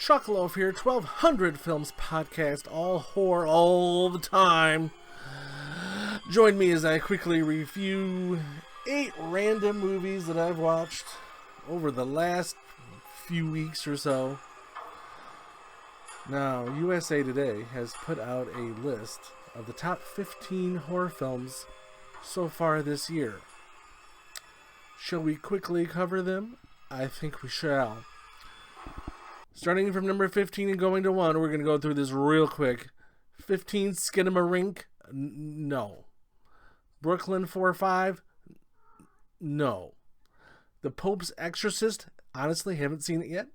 Chuckloaf here, 1200 Films Podcast, all horror all the time. Join me as I quickly review 8 random movies that I've watched over the last few weeks or so. Now, USA Today has put out a list of the top 15 horror films so far this year. Shall we quickly cover them? I think we shall. Starting from number 15 and going to 1, we're going to go through this real quick. 15, Skinamarink? No. Brooklyn 4-5? No. The Pope's Exorcist? Honestly, haven't seen it yet.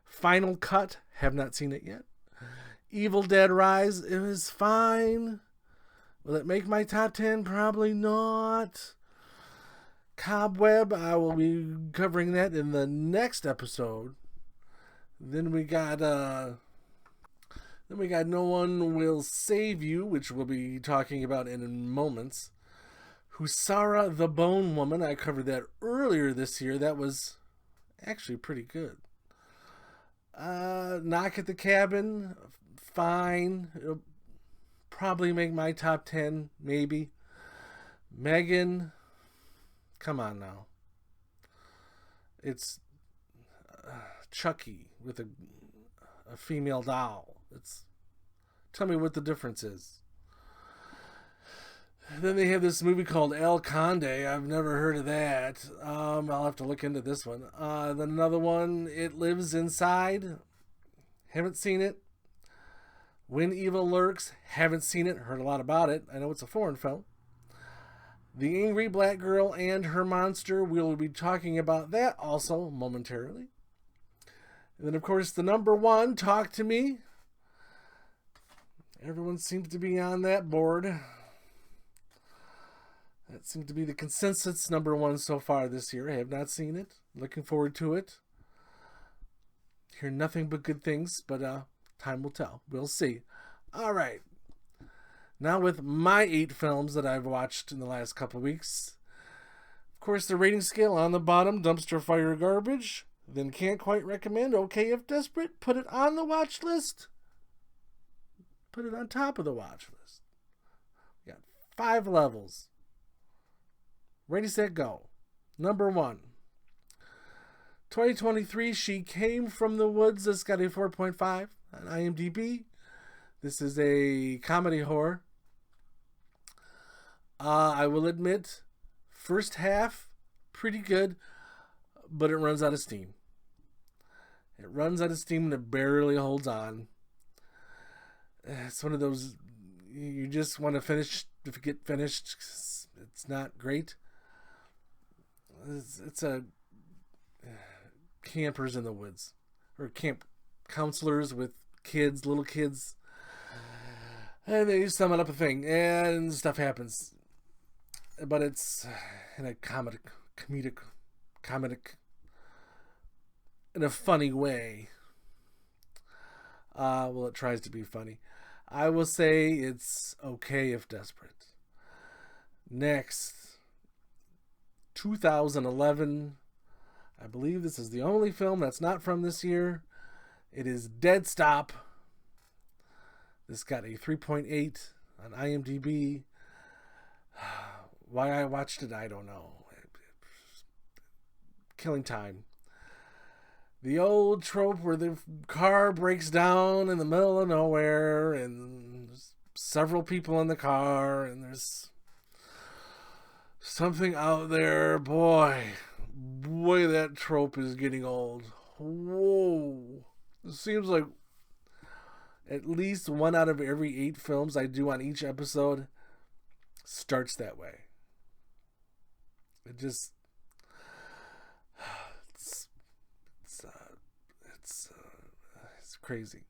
Final Cut? Have not seen it yet. Evil Dead Rise? It was fine. Will it make my top 10? Probably not. Cobweb? I will be covering that in the next episode. Then we got No One Will Save You, which we'll be talking about in moments. Husara the Bone Woman, I covered that earlier this year. That was actually pretty good. Knock at the Cabin, fine. It'll probably make my top 10, maybe. Megan, come on now. It's Chucky with a female doll. Tell me what the difference is. Then they have this movie called El Conde. I've never heard of that. I'll have to look into this one. Then another one, It Lives Inside. Haven't seen it. When Evil Lurks. Haven't seen it. Heard a lot about it. I know it's a foreign film. The Angry Black Girl and Her Monster. We'll be talking about that also momentarily. And then, of course, the number 1, Talk to Me. Everyone seems to be on that board. That seems to be the consensus number 1 so far this year. I have not seen it. Looking forward to it. Hear nothing but good things, but time will tell. We'll see. All right. Now with my 8 films that I've watched in the last couple of weeks. Of course, the rating scale on the bottom, dumpster fire garbage. Then can't quite recommend, okay if desperate, put it on the watch list. Put it on top of the watch list. We got 5 levels. Ready, set, go. Number 1. 2023, She Came from the Woods. This got a 4.5 on IMDb. This is a comedy horror. I will admit, first half, pretty good, but it runs out of steam. It runs out of steam and it barely holds on. It's one of those, you just want to finish, if you get finished, it's not great. It's a campers in the woods, or camp counselors with kids, little kids, and they summon up a thing, and stuff happens. But it's in a comedic, in a funny way. Well, it tries to be funny. I will say it's okay if desperate. Next, 2011. I believe this is the only film that's not from this year. It is Dead Stop. This got a 3.8 on IMDb. Why I watched it, I don't know. Killing time. The old trope where the car breaks down in the middle of nowhere and there's several people in the car and there's something out there. Boy, that trope is getting old. Whoa. It seems like at least 1 out of every 8 films I do on each episode starts that way. It just... It's crazy.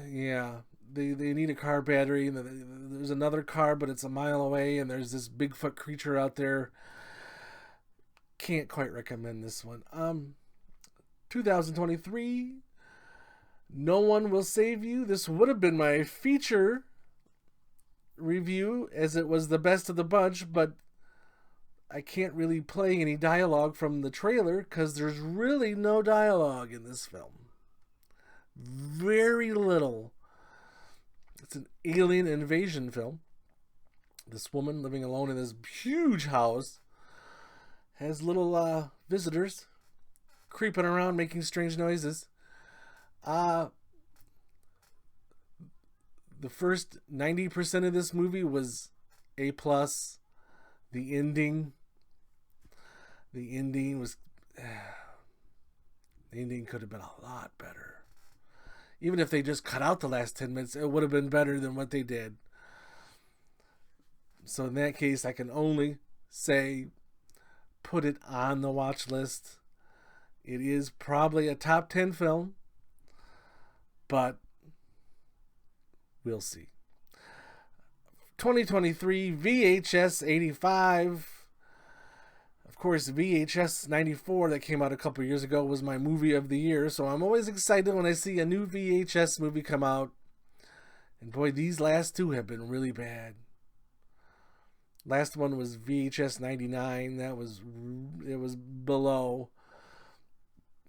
Yeah, they need a car battery, and there's another car, but it's a mile away, and there's this Bigfoot creature out there. Can't quite recommend this one. 2023, No One Will Save You. This would have been my feature review, as it was the best of the bunch, but I can't really play any dialogue from the trailer because there's really no dialogue in this film. Very little. It's an alien invasion film. This woman living alone in this huge house has little visitors creeping around making strange noises. The first 90% of this movie was A+. The ending was the ending could have been a lot better. Even if they just cut out the last 10 minutes, it would have been better than what they did. So in that case, I can only say put it on the watch list. It is probably a top 10 film, but we'll see. 2023 VHS 85. Of course, VHS 94 that came out a couple years ago was my movie of the year, so I'm always excited when I see a new VHS movie come out. And boy, these last two have been really bad. Last one was VHS 99. It was below.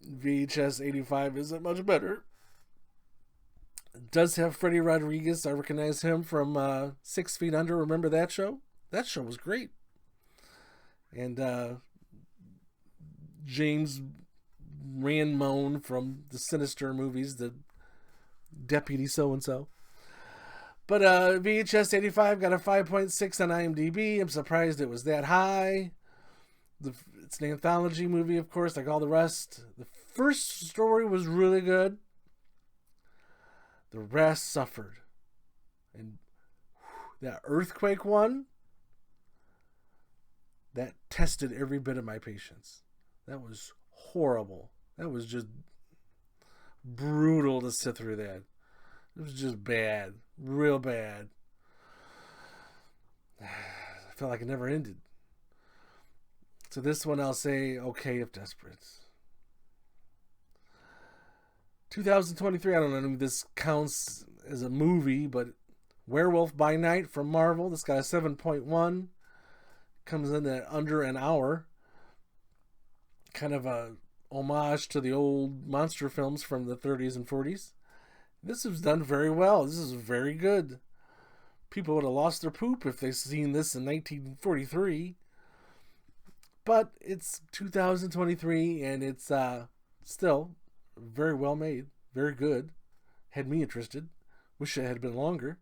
VHS 85 isn't much better. It does have Freddie Rodriguez. I recognize him from 6 Feet Under. Remember that show? That show was great. And James Ranmone from the Sinister movies, the Deputy So-and-so. But VHS 85 got a 5.6 on IMDb. I'm surprised it was that high. It's an anthology movie, of course, like all the rest. The first story was really good. The rest suffered. And that earthquake one, that tested every bit of my patience. That was horrible. That was just brutal to sit through that. It was just bad. Real bad. I felt like it never ended. So this one I'll say okay if desperate. 2023, I don't know if this counts as a movie, but Werewolf by Night from Marvel. This got a 7.1. Comes in at under an hour. Kind of a homage to the old monster films from the 30s and 40s. This was done very well. This is very good. People would have lost their poop if they'd seen this in 1943. But it's 2023 and it's still very well made. Very good. Had me interested. Wish it had been longer.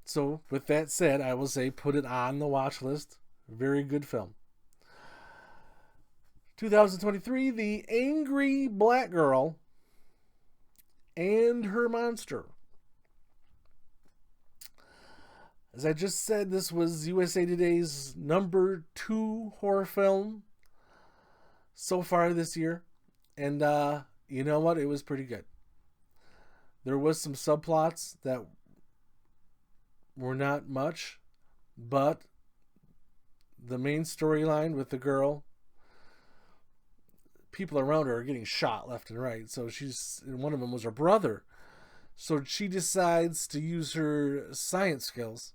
So with that said, I will say put it on the watch list. Very good film. 2023, The Angry Black Girl and Her Monster. As I just said, this was USA Today's number 2 horror film so far this year. And you know what? It was pretty good. There was some subplots that were not much, but the main storyline with the girl, people around her are getting shot left and right. So and one of them was her brother. So she decides to use her science skills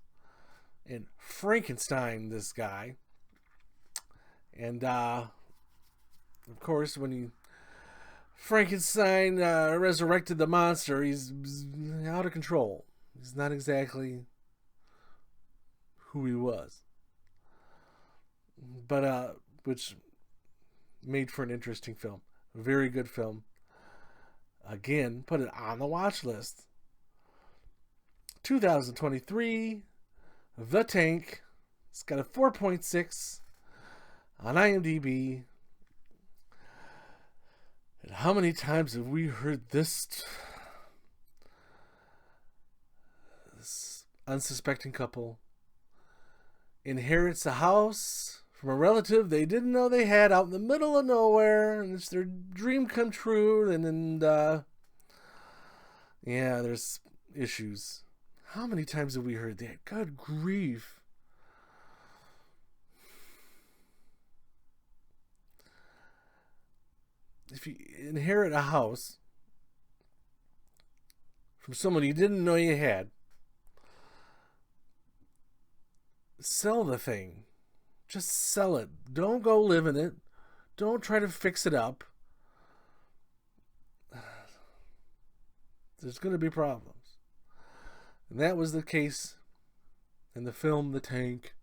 and Frankenstein this guy. And of course, when Frankenstein resurrected the monster, he's out of control. He's not exactly who he was. But which made for an interesting film. A very good film. Again, put it on the watch list. 2023, The Tank. It's got a 4.6 on IMDb. And how many times have we heard this unsuspecting couple inherits a house from a relative they didn't know they had out in the middle of nowhere, and it's their dream come true, and then there's issues. How many times have we heard that? Good grief. If you inherit a house from someone you didn't know you had, sell the thing. Just sell it. Don't go live in it. Don't try to fix it up. There's going to be problems. And that was the case in the film The Tank.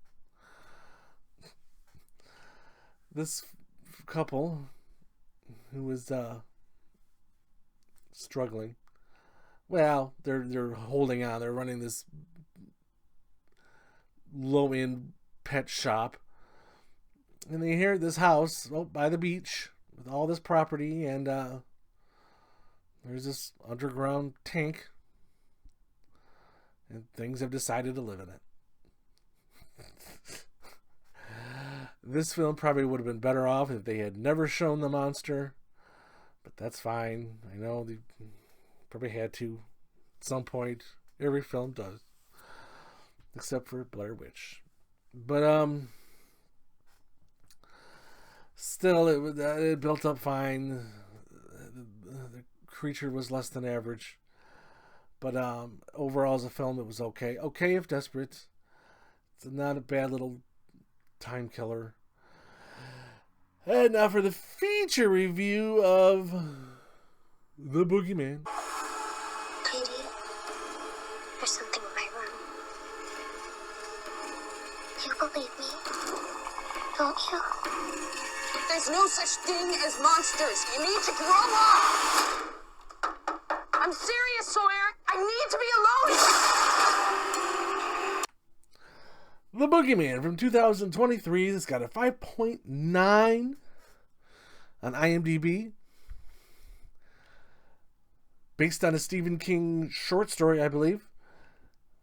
This couple who was struggling. Well, they're holding on. They're running this low-end pet shop. And they hear this house by the beach with all this property, and there's this underground tank, and things have decided to live in it. This film probably would have been better off if they had never shown the monster, but that's fine. I know they probably had to at some point. Every film does, except for Blair Witch. But still, it built up fine. The creature was less than average, but overall as a film, it was okay. Okay if desperate. It's not a bad little time killer. And now for the feature review of The Boogeyman. Katie, there's something in my room. You believe me, don't you? There's no such thing as monsters. You need to grow up. I'm serious, Sawyer. I need to be alone. The Boogeyman from 2023. It's got a 5.9 on IMDb. Based on a Stephen King short story, I believe.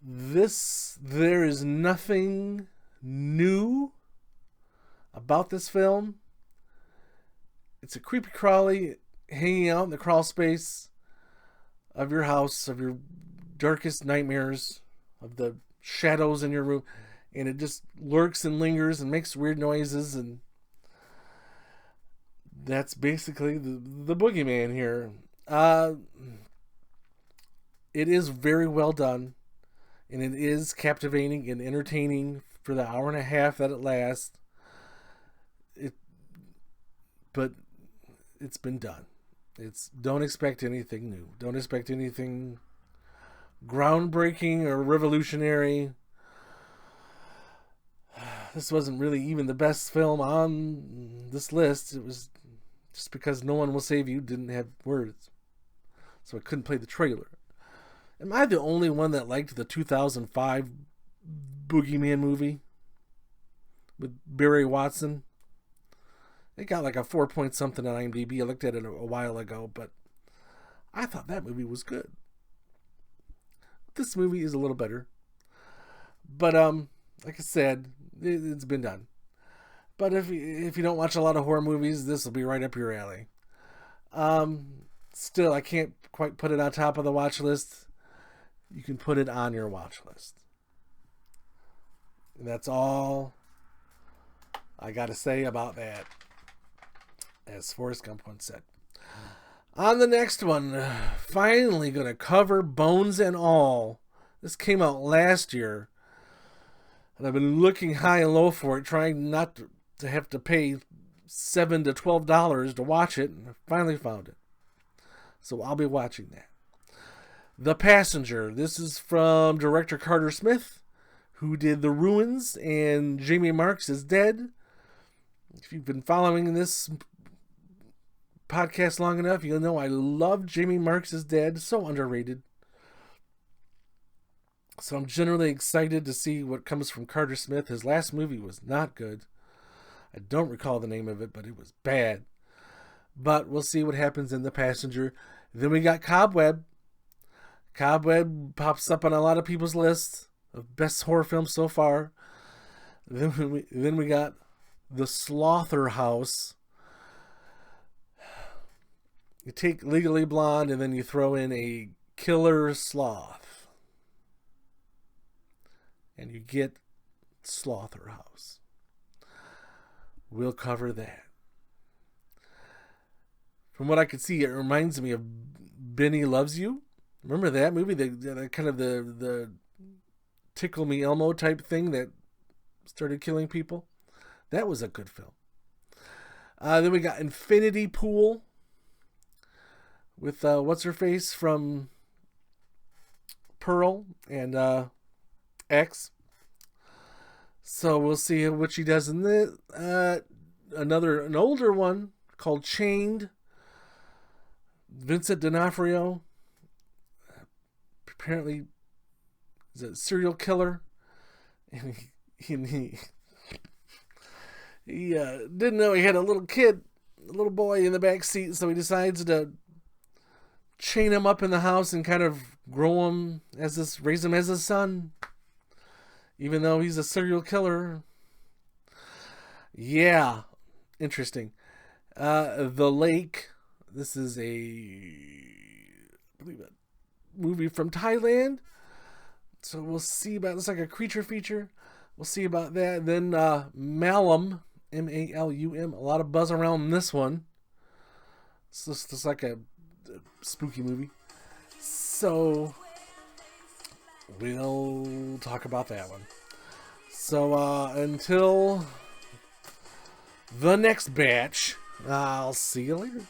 There is nothing new about this film. It's a creepy crawly hanging out in the crawl space of your house, of your darkest nightmares, of the shadows in your room, and it just lurks and lingers and makes weird noises, and that's basically the Boogeyman here. It is very well done, and it is captivating and entertaining for the hour and a half that it lasts. But it's been done. Don't expect anything new. Don't expect anything groundbreaking or revolutionary. This wasn't really even the best film on this list. It was just because No One Will Save You didn't have words, so I couldn't play the trailer. Am I the only one that liked the 2005 Boogeyman movie with Barry Watson? It got like a 4 point something on IMDb. I looked at it a while ago, but I thought that movie was good. This movie is a little better. But like I said, it's been done. But if you don't watch a lot of horror movies, this will be right up your alley. Still, I can't quite put it on top of the watch list. You can put it on your watch list. And that's all I got to say about that. As Forrest Gump once said. On the next one, finally going to cover Bones and All. This came out last year. And I've been looking high and low for it, trying not to have to pay $7 to $12 to watch it. And I finally found it. So I'll be watching that. The Passenger. This is from director Carter Smith, who did The Ruins and Jamie Marks is Dead. If you've been following this podcast long enough, you'll know I love Jamie Marks is Dead. So underrated. So I'm generally excited to see what comes from Carter Smith. His last movie was not good. I don't recall the name of it, but it was bad. But we'll see what happens in The Passenger. Then we got Cobweb. Cobweb pops up on a lot of people's lists of best horror films so far. Then we got The Slaughterhouse. You take Legally Blonde and then you throw in a killer sloth. And you get Slaughterhouse. We'll cover that. From what I could see, it reminds me of Benny Loves You. Remember that movie? The kind of the Tickle Me Elmo type thing that started killing people? That was a good film. Then we got Infinity Pool with what's her face from Pearl and X. So we'll see what she does in this. An older one called Chained. Vincent D'Onofrio apparently is a serial killer, and he didn't know he had a little boy in the back seat, so he decides to chain him up in the house and kind of raise him as his son, even though he's a serial killer. Yeah, interesting. The Lake. This is I believe a movie from Thailand. So we'll see about. It's like a creature feature. We'll see about that. Then Malum, Malum. A lot of buzz around this one. It's just like a spooky movie. So we'll talk about that one. So until the next batch, I'll see you later.